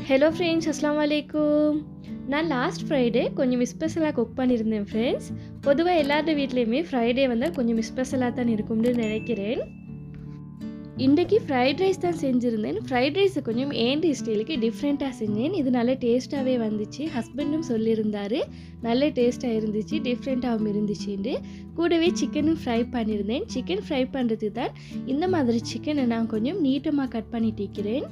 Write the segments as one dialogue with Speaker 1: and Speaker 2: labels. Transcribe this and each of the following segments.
Speaker 1: Hello friends, அஸ்ஸலாமு அலைக்கும். நான் லாஸ்ட் ஃப்ரைடே கொஞ்சம் ஸ்பெஷலாக குக் பண்ணியிருந்தேன் ஃப்ரெண்ட்ஸ். பொதுவாக எல்லாரோட வீட்லேயுமே ஃப்ரைடே வந்தால் கொஞ்சம் ஸ்பெஷலாக தான் இருக்கும்னு நினைக்கிறேன். இன்றைக்கி ஃப்ரைட் ரைஸ் தான் செஞ்சுருந்தேன். ஃப்ரைட் ரைஸை கொஞ்சம் ஏண்டி ஸ்டைலுக்கு டிஃப்ரெண்ட்டாக செஞ்சேன். இது நல்ல டேஸ்ட்டாகவே வந்துச்சு. ஹஸ்பண்டும் சொல்லியிருந்தார் நல்ல டேஸ்ட்டாக இருந்துச்சு, டிஃப்ரெண்ட்டாகவும் இருந்துச்சுன்னு. கூடவே சிக்கனும் ஃப்ரை பண்ணியிருந்தேன். சிக்கன் ஃப்ரை பண்ணுறதுக்கு தான் இந்த மாதிரி சிக்கனை நான் கொஞ்சம் நீட்டமாக கட் பண்ணிட்டிருக்கிறேன்.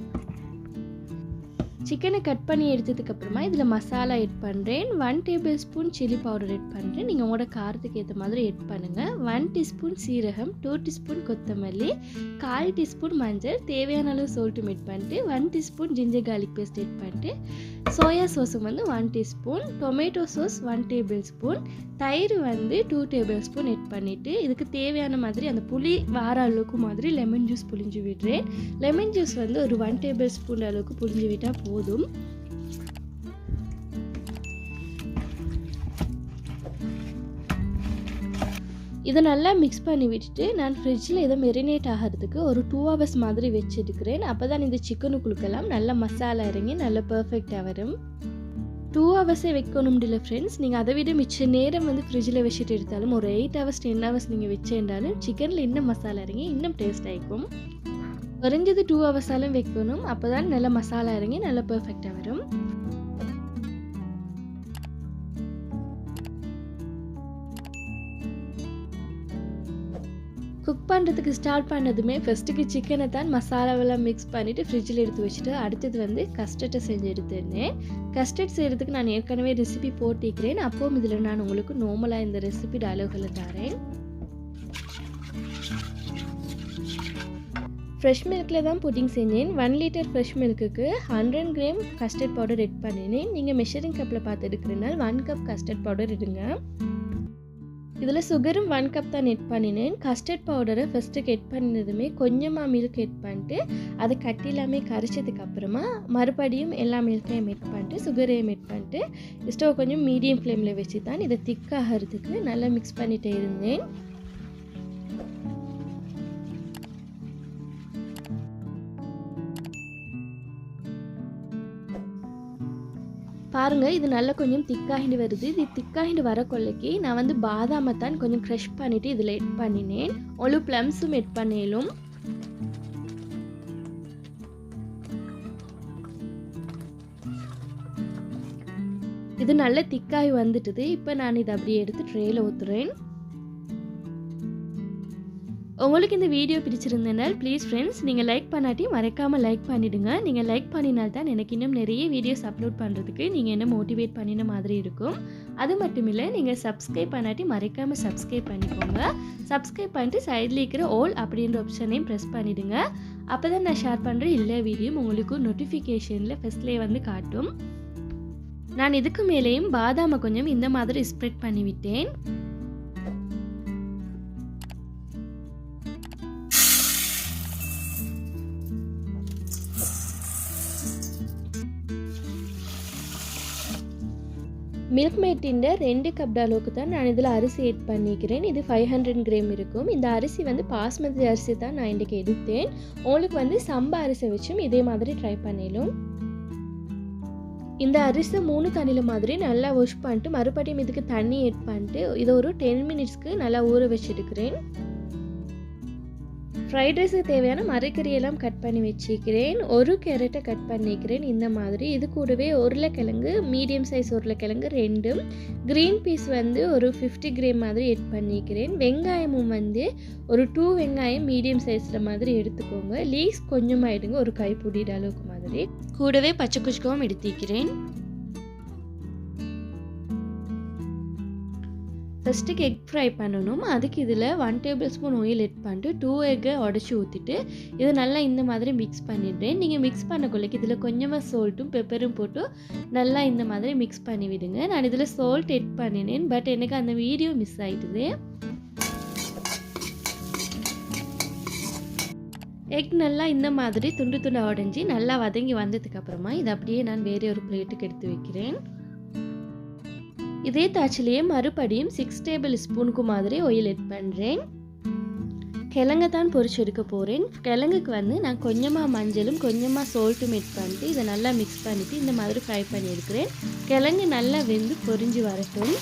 Speaker 1: சிக்கனை கட் பண்ணி எடுத்ததுக்கப்புறமா இதில் மசாலா எட் பண்ணுறேன். 1 டேபிள் ஸ்பூன் சில்லி பவுடர் எட் பண்ணுறேன். நீங்கள் உங்களோட காரத்துக்கு ஏற்ற மாதிரி எட் பண்ணுங்கள். 1 டீஸ்பூன் சீரகம், 2 டீஸ்பூன் கொத்தமல்லி, 1/4 டீஸ்பூன் மஞ்சள், தேவையான அளவு சோல்ட்டும் எட் பண்ணிட்டு 1 teaspoon ginger garlic paste add பண்ணிட்டு சோயா சோஸும் 1 teaspoon, tomato sauce 1 table spoon, தயிர் 2 டேபிள் ஸ்பூன் எட் பண்ணிவிட்டு இதுக்கு தேவையான மாதிரி அந்த புளி வார அளவுக்கு மாதிரி லெமன் ஜூஸ் புளிஞ்சு விடுறேன். லெமன் ஜூஸ் ஒரு 1 டேபிள் ஸ்பூன் அளவுக்கு புளிஞ்சு விட்டால் போதும். இதை நல்லா மிக்ஸ் பண்ணி விட்டுட்டு நான் ஃப்ரிட்ஜில் இதை மெரினேட் ஆகிறதுக்கு ஒரு 2 hours மாதிரி வச்சுருக்கிறேன். அப்போ தான் இந்த சிக்கனுக்குள்ளுக்கெல்லாம் நல்ல மசாலா இறங்கி நல்ல பர்ஃபெக்டாக வரும். 2 hours வைக்கணும் இல்லை ஃப்ரெண்ட்ஸ், நீங்கள் அதை விட மிச்ச நேரம் ஃப்ரிட்ஜில் வச்சுட்டு எடுத்தாலும் ஒரு 8 hours 10 hours நீங்கள் வச்சுருந்தாலும் சிக்கனில் இன்னும் மசாலா இறங்கி இன்னும் டேஸ்ட் ஆகிக்கும். குறைஞ்சது 2 hours வைக்கணும். அப்போ தான் நல்ல மசாலா இறங்கி நல்ல பர்ஃபெக்டாக வரும். குக் பண்ணுறதுக்கு ஸ்டார்ட் பண்ணதுமே ஃபஸ்ட்டுக்கு சிக்கனை தான் மசாலாவெல்லாம் மிக்ஸ் பண்ணிவிட்டு ஃப்ரிட்ஜில் எடுத்து வச்சுட்டு அடுத்தது கஸ்டர்டை செஞ்சு எடுத்துருந்தேன். கஸ்டர்ட் செய்கிறதுக்கு நான் ஏற்கனவே ரெசிபி போட்டிருக்கிறேன். அப்போவும் இதில் நான் உங்களுக்கு நார்மலாக இந்த ரெசிபி அளவுகளை தரேன். ஃப்ரெஷ் மில்கில் தான் புட்டிங் செஞ்சேன். 1 லிட்டர் ஃப்ரெஷ் மில்க்குக்கு 100 கிராம் கஸ்டர்ட் பவுடர் எட் பண்ணினேன். நீங்கள் மெஷரிங் கப்பில் பார்த்து எடுக்கிறதுனால 1 கப் கஸ்டர்ட் பவுடர் எடுங்க. இதில் சுகரும் 1 கப் தான் எட் பண்ணினேன். கஸ்டர்ட் பவுடரை ஃபஸ்ட்டுக்கு எட் பண்ணினதுமே கொஞ்சமாக மில்க் எட் பண்ணிட்டு அதை கட்டிலாமே கரைச்சதுக்கு அப்புறமா மறுபடியும் எல்லா மில்க்கையும் எட் பண்ணிட்டு சுகரையும் எட் பண்ணிட்டு ஸ்டவ் கொஞ்சம் மீடியம் ஃப்ளேமில் வச்சு தான் இதை திக்காகிறதுக்கு நல்லா மிக்ஸ் பண்ணிகிட்டே இருந்தேன். பாருங்கள், இது நல்லா கொஞ்சம் திக்காகிட்டு வருது. இது திக்காகிட்டு வர கொள்ளைக்கு நான் பாதாமை தான் கொஞ்சம் க்ரஷ் பண்ணிவிட்டு இதில் எட் பண்ணினேன். ஒரு ப்ளம்ஸும் எட் பண்ணிலும். இது நல்லா திக்காகி வந்துட்டுது. இப்போ நான் இதை அப்படியே எடுத்து ட்ரேயில் ஊற்றுறேன். உங்களுக்கு இந்த வீடியோ பிடிச்சிருந்தனால் ப்ளீஸ் ஃப்ரெண்ட்ஸ் நீங்கள் லைக் பண்ணாட்டி மறக்காமல் லைக் பண்ணிவிடுங்க. நீங்கள் லைக் பண்ணினால்தான் எனக்கு இன்னும் நிறைய வீடியோஸ் அப்லோட் பண்ணுறதுக்கு நீங்கள் என்ன மோட்டிவேட் பண்ணின மாதிரி இருக்கும். அது மட்டும் இல்லை, நீங்கள் சப்ஸ்கிரைப் பண்ணாட்டி மறக்காமல் சப்ஸ்கிரைப் பண்ணிக்கோங்க. சப்ஸ்கிரைப் பண்ணிட்டு சைடில் இருக்கிற ஆல் அப்படின்ற ஆப்ஷனையும் ப்ரெஸ் பண்ணிவிடுங்க. அப்போ தான் நான் ஷேர் பண்ணுற எல்லா வீடியோ உங்களுக்கு நோட்டிஃபிகேஷனில் ஃபஸ்ட்லேயே காட்டும். நான் இதுக்கு மேலேயும் பாதாமை கொஞ்சம் இந்த மாதிரி ஸ்ப்ரெட் பண்ணிவிட்டேன். மில்க் மேட்டின் 2 கப் அளவுக்கு தான் நான் இதில் அரிசி எட் பண்ணிக்கிறேன். இது 500 கிராம் இருக்கும். இந்த அரிசி பாஸ்மதி அரிசி தான் நான் இன்றைக்கி எடுத்தேன். உங்களுக்கு சம்பா அரிசி வச்சும் இதே மாதிரி ட்ரை பண்ணிடும். இந்த அரிசி 3 தண்ணியில் மாதிரி நல்லா வாஷ் பண்ணிட்டு மறுபடியும் இதுக்கு தண்ணி எட் பண்ணிட்டு இதை ஒரு 10 மினிட்ஸ்க்கு நல்லா ஊற வச்சுருக்கிறேன். ஃப்ரைட் ரைஸுக்கு தேவையான மரக்கறியெல்லாம் கட் பண்ணி வச்சுக்கிறேன். ஒரு கேரட்டை கட் பண்ணிக்கிறேன் இந்த மாதிரி. இது கூடவே உருளைக்கிழங்கு, மீடியம் சைஸ் உருளைக்கிழங்கு 2, க்ரீன் பீஸ் ஒரு 50 கிராம் மாதிரி எட் பண்ணிக்கிறேன். வெங்காயமும் ஒரு 2 வெங்காயம் மீடியம் சைஸில் மாதிரி எடுத்துக்கோங்க. லீக்ஸ் கொஞ்சமாக எடுங்க, ஒரு கைப்பிடி அளவுக்கு மாதிரி. கூடவே பச்சை குச்சிக்காவும் எடுத்துக்கிறேன். ஃபஸ்ட்டுக்கு எக் ஃப்ரை பண்ணணும். அதுக்கு இதில் 1 டேபிள் ஸ்பூன் ஆயில் எட் பண்ணிட்டு 2 எக்கை உடச்சி ஊற்றிட்டு இதை நல்லா இந்த மாதிரி மிக்ஸ் பண்ணிடுறேன். நீங்கள் மிக்ஸ் பண்ணக்குள்ளே இதில் கொஞ்சமாக சால்ட்டும் பெப்பரும் போட்டு நல்லா இந்த மாதிரி மிக்ஸ் பண்ணி விடுங்க. நான் இதில் சால்ட் எட் பண்ணினேன், பட் எனக்கு அந்த வீடியோ மிஸ் ஆகிட்டுது. எக் நல்லா இந்த மாதிரி துண்டு துண்டாக உடஞ்சி நல்லா வதங்கி வந்ததுக்கப்புறமா இதை அப்படியே நான் வேறு ஒரு பிளேட்டுக்கு எடுத்து வைக்கிறேன். இதே தாச்சிலேயே மறுபடியும் 6 டேபிள் ஸ்பூனுக்கு மாதிரி ஆயில் எட் பண்ணுறேன். கிழங்க தான் பொரிச்சு எடுக்க போகிறேன். கிழங்குக்கு வந்து நான் கொஞ்சமாக மஞ்சளும் கொஞ்சமாக சால்ட்டும் ஆட் பண்ணிட்டு இதை நல்லா மிக்ஸ் பண்ணிவிட்டு இந்த மாதிரி ஃப்ரை பண்ணி எடுக்கிறேன். கிழங்கு நல்லா வெந்து பொரிஞ்சு வரட்டும்.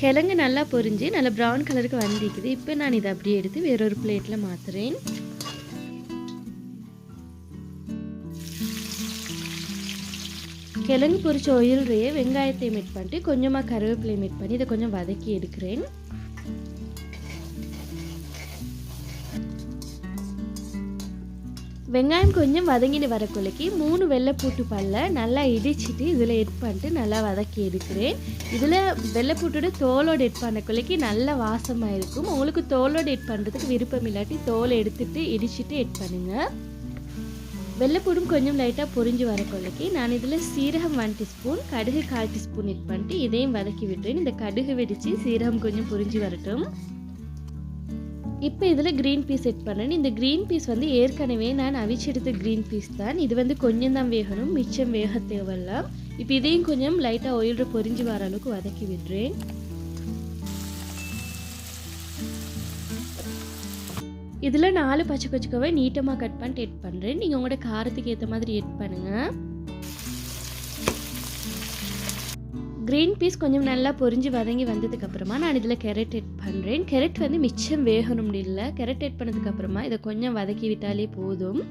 Speaker 1: கிழங்கு நல்லா பொரிஞ்சு நல்லா ப்ரௌன் கலருக்கு வந்திருக்குது. இப்போ நான் இதை அப்படியே எடுத்து வேறொரு பிளேட்டில் மாற்றுறேன். கிழங்கு பொரிச்ச ஆயில்லையே வெங்காயத்தை மிட் பண்ணிட்டு கொஞ்சமாக கருவேப்பிலை மிட் பண்ணி இதை கொஞ்சம் வதக்கி எடுக்கிறேன். வெங்காயம் கொஞ்சம் வதங்கிட்டு வரக்குள்ளைக்கு 3 வெள்ளைப்பூட்டு பல்ல நல்லா இடிச்சிட்டு இதில் எட் பண்ணிட்டு நல்லா வதக்கி எடுக்கிறேன். இதில் வெள்ளைப்பூட்டோட தோலோடு எட் பண்ணக்குள்ளைக்கு நல்ல வாசமாக இருக்கும். உங்களுக்கு தோலோடு எட் பண்ணுறதுக்கு விருப்பம் இல்லாட்டி தோலை எடுத்துட்டு இடிச்சிட்டு எட் பண்ணுங்கள். வெள்ளைப்பூடும் கொஞ்சம் லைட்டாக பொரிஞ்சு வரக்குள்ளைக்கு நான் இதில் சீரகம் 1 டீஸ்பூன், கடுகு 1/4 டீஸ்பூன் எட் பண்ணிட்டு இதையும் வதக்கி விட்டுறேன். இந்த கடுகு வெடித்து சீரகம் கொஞ்சம் பொரிஞ்சு வரட்டும். இப்போ இதில் க்ரீன் பீஸ் எட் பண்ணுறேன். இந்த க்ரீன் பீஸ் வந்து ஏற்கனவே நான் அவிச்செடுத்த க்ரீன் பீஸ் தான். இது வந்து கொஞ்சம் தான் வேகணும், மிச்சம் வேக தேவையில்ல. இப்போ இதையும் கொஞ்சம் லைட்டாக ஆயிலில் பொரிஞ்சு வர அளவுக்கு வதக்கி விடுறேன். இதில் 4 பச்சை கொச்சிக்காவை நீட்டமாக கட் பண்ணிட்டு எட் பண்ணுறேன். நீங்கள் உங்களோட காரத்துக்கு ஏற்ற மாதிரி எட் பண்ணுங்கள். க்ரீன் பீஸ் கொஞ்சம் நல்லா பொரிஞ்சு வதங்கி வந்ததுக்கப்புறமா நான் இதில் கேரட் எட் பண்ணுறேன். கேரட் வந்து மிச்சம் வேகணும்னு இல்லை. கேரட் எட் பண்ணதுக்கப்புறமா இதை கொஞ்சம் வதக்கி விட்டாலே போதும்.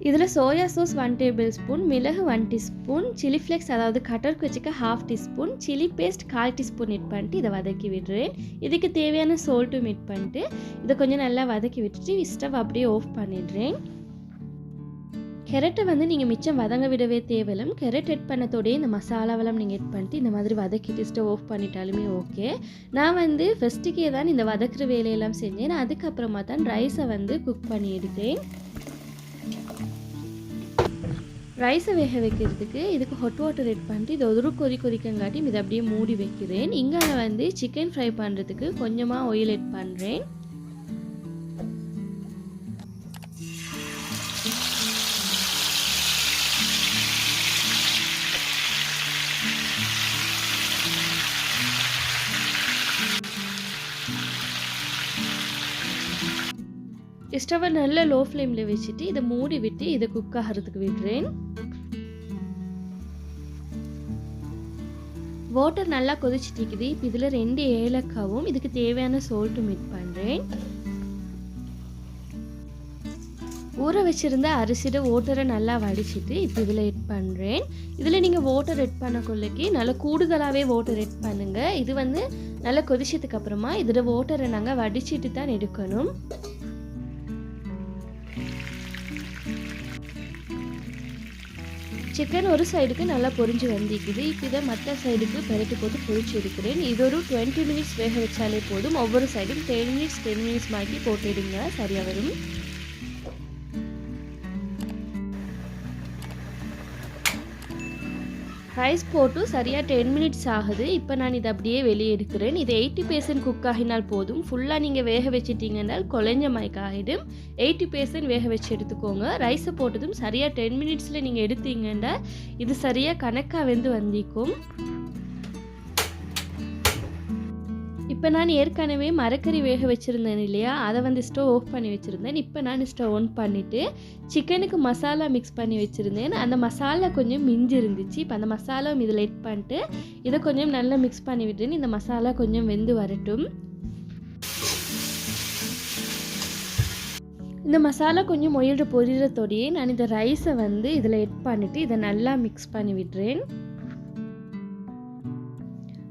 Speaker 1: இதில் சோயா சாஸ் 1 டேபிள் ஸ்பூன், மிளகு 1 டீஸ்பூன், சில்லி ஃப்ளேக்ஸ் அதாவது கட்டர் கொச்சிக்க 1/2 teaspoon, chilli paste 1/4 teaspoon add பண்ணிட்டு இதை வதக்கி விடுறேன். இதுக்கு தேவையான சால்ட்டும் எட் பண்ணிட்டு இதை கொஞ்சம் நல்லா வதக்கி விட்டுட்டு ஸ்டவ் அப்படியே ஆஃப் பண்ணிடுறேன். கேரட்டை வந்து நீங்கள் மிச்சம் வதங்க விடவே தேவையில்லை. கேரட் எட் பண்ணத்தோடய இந்த மசாலாவெல்லாம் நீங்கள் எட் பண்ணிட்டு இந்த மாதிரி வதக்கிட்டு ஸ்டவ் ஆஃப் பண்ணிட்டாலுமே ஓகே. நான் வந்து ஃபஸ்ட்டுக்கே தான் இந்த வதக்குற வேலையெல்லாம் செஞ்சேன். அதுக்கப்புறமா தான் ரைஸை வந்து குக் பண்ணி எடுத்தேன். ரைஸை வேக வைக்கிறதுக்கு இதுக்கு ஹாட் வாட்டர் எட் பண்ணிட்டு இதை ஒரு கொதிக்கங்காட்டி இதை அப்படியே மூடி வைக்கிறேன். இங்கே நான் வந்து சிக்கன் ஃப்ரை பண்ணுறதுக்கு கொஞ்சமாக ஆயில் எட் பண்ணுறேன். ஸ்டவ்வை நல்ல லோ ஃப்ளேமில் வச்சுட்டு இதை மூடி விட்டு இதை குக் ஆகிறதுக்கு விடுறேன். வாட்டர் நல்லா கொதிச்சுட்டிக்குது. இப்போ இதில் 2 ஏலக்காவும் இதுக்கு தேவையான சால்ட்டும் மிட் பண்ணுறேன். ஊற வச்சுருந்த அரிசியோட வாட்டரை நல்லா வடிச்சிட்டு இப்போ இதில் எட் பண்ணுறேன். இதில் நீங்கள் வாட்டர் எட் பண்ணக்குள்ளைக்கு நல்லா கூடுதலாகவே வாட்டர் எட் பண்ணுங்கள். இது வந்து நல்லா கொதிச்சதுக்கு அப்புறமா இதோட வாட்டரை நாங்கள் வடிச்சிட்டு தான் எடுக்கணும். சிக்கன் ஒரு சைடுக்கு நல்லா பொரிஞ்சு வந்திக்குது. இப்போ இதை மற்ற சைடுக்கு பெரட்டி போட்டு பொரிச்சு எடுக்கிறேன். இது ஒரு 20 மினிட்ஸ் வேக வச்சாலே போதும். ஒவ்வொரு சைடும் 10 மினிட்ஸ் மாதிரி போட்டுடுங்க, சரியாக வரும். ரைஸ் போட்டு சரியாக 10 மினிட்ஸ் ஆகுது. இப்போ நான் இதை அப்படியே வெளியே எடுக்கிறேன். இது 80% குக் ஆகினால் போதும். ஃபுல்லாக நீங்கள் வேக வச்சுட்டிங்கன்னால் குழஞ்ச மைக் ஆகிடும். 80% வேக வச்சு எடுத்துக்கோங்க. ரைஸை போட்டதும் சரியாக 10 மினிட்ஸில் நீங்கள் எடுத்தீங்கன்னா இது சரியாக கணக்காக வெந்து வந்திக்கும். இப்போ நான் ஏற்கனவே மரக்கறி வேக வச்சுருந்தேன் இல்லையா, அதை வந்து ஸ்டவ் ஆஃப் பண்ணி வச்சுருந்தேன். இப்போ நான் ஸ்டவ் ஆன் பண்ணிவிட்டு சிக்கனுக்கு மசாலா மிக்ஸ் பண்ணி வச்சுருந்தேன். அந்த மசாலா கொஞ்சம் மிஞ்சி இருந்துச்சு. இப்போ அந்த மசாலாவும் இதில் எட் பண்ணிட்டு இதை கொஞ்சம் நல்லா மிக்ஸ் பண்ணி விட்டுன்னு இந்த மசாலா கொஞ்சம் வெந்து வரட்டும். இந்த மசாலா கொஞ்சம் மொயில்டு பொரியிறதோடையே நான் இந்த ரைஸை வந்து இதில் எட் பண்ணிவிட்டு இதை நல்லா மிக்ஸ் பண்ணி விடுறேன்.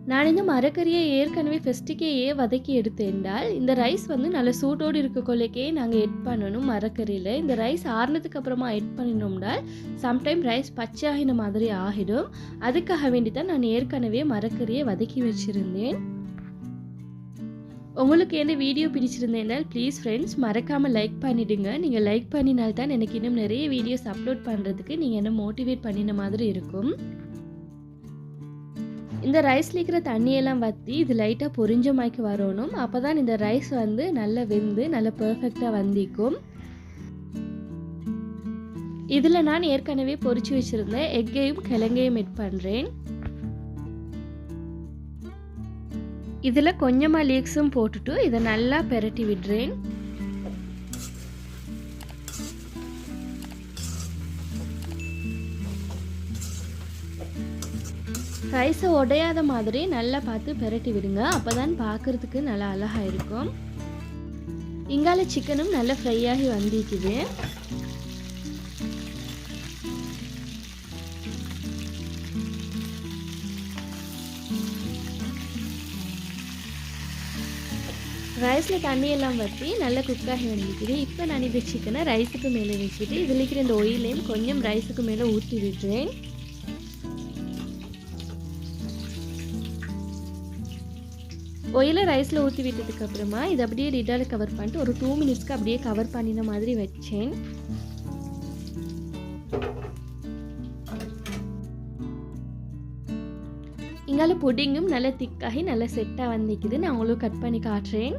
Speaker 1: நான் இந்த மரக்கறியை ஏற்கனவே ஃபஸ்ட்டுக்கே வதக்கி எடுத்தேன்டால் இந்த ரைஸ் வந்து நல்ல சூட்டோடு இருக்கக்குள்ளக்கே நாங்கள் எட் பண்ணணும் மரக்கறியில். இந்த ரைஸ் ஆறுனதுக்கு அப்புறமா எட் பண்ணினோம்னால் சம்டைம் ரைஸ் பச்சையாகின மாதிரி ஆகிடும். அதுக்காக வேண்டி தான் நான் ஏற்கனவே மரக்கறியை வதக்கி வச்சுருந்தேன். உங்களுக்கு எந்த வீடியோ பிடிச்சிருந்தேன்னால் ப்ளீஸ் ஃப்ரெண்ட்ஸ் மறக்காமல் லைக் பண்ணிவிடுங்க. நீங்கள் லைக் பண்ணினால்தான் எனக்கு இன்னும் நிறைய வீடியோஸ் அப்லோட் பண்ணுறதுக்கு நீங்கள் என்ன மோட்டிவேட் பண்ணின மாதிரி இருக்கும். இந்த ரைஸில் இருக்கிற தண்ணியெல்லாம் வற்றி இது லைட்டாக பொரிஞ்ச மாதிரி வரணும். அப்போ தான் இந்த ரைஸ் வந்து நல்லா வெந்து நல்லா பர்ஃபெக்டாக வந்திக்கும். இதில் நான் ஏற்கனவே பொரிச்சு வச்சுருந்தேன் எக்கையும் கிழங்கையும் ஆட் பண்ணுறேன். இதில் கொஞ்சமாக லீக்ஸும் போட்டுட்டு இதை நல்லா பெரட்டி விடுறேன். ரைஸை உடையாத மாதிரி நல்லா பார்த்து பெரட்டி விடுங்க. அப்போ தான் பார்க்குறதுக்கு நல்லா அழகாக இருக்கும். இங்கால சிக்கனும் நல்லா ஃப்ரை ஆகி வந்துக்குது. ரைஸில் தண்ணியெல்லாம் வற்றி நல்லா குக்காகி வந்துக்குது. இப்போ நான் இந்த சிக்கனை ரைஸுக்கு மேலே வச்சுட்டு இதில் இருக்கிற இந்த ஒயிலையும் கொஞ்சம் ரைஸுக்கு மேலே ஊற்றி விடுறேன். ஒயிலை ரைஸில் ஊற்றி விட்டதுக்கப்புறமா இதை அப்படியே லிட்டால் கவர் பண்ணிட்டு ஒரு 2 மினிட்ஸ்க்கு அப்படியே கவர் பண்ணின மாதிரி வச்சேன். இங்கால புட்டிங்கும் நல்லா திக்காகி நல்லா செட்டாக வந்துக்குது. நான் உங்களுக்கு கட் பண்ணி காட்டுறேன்.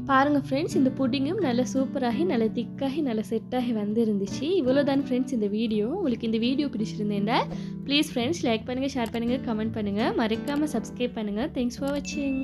Speaker 1: பாருங்கள் ஃப்ரெண்ட்ஸ், இந்த புட்டிங்கும் நல்லா சூப்பராகி நல்லா திக்காகி நல்லா செட்டாகி வந்துருந்துச்சு. இவ்வளோ தான் ஃப்ரெண்ட்ஸ் இந்த வீடியோ. உங்களுக்கு இந்த வீடியோ பிடிச்சிருந்தேன்டா ப்ளீஸ் ஃப்ரெண்ட்ஸ் லைக் பண்ணுங்கள், ஷேர் பண்ணுங்கள், கமெண்ட் பண்ணுங்கள், மறக்காமல் சப்ஸ்கிரைப் பண்ணுங்கள். தேங்க்ஸ் ஃபார் வாட்சிங்.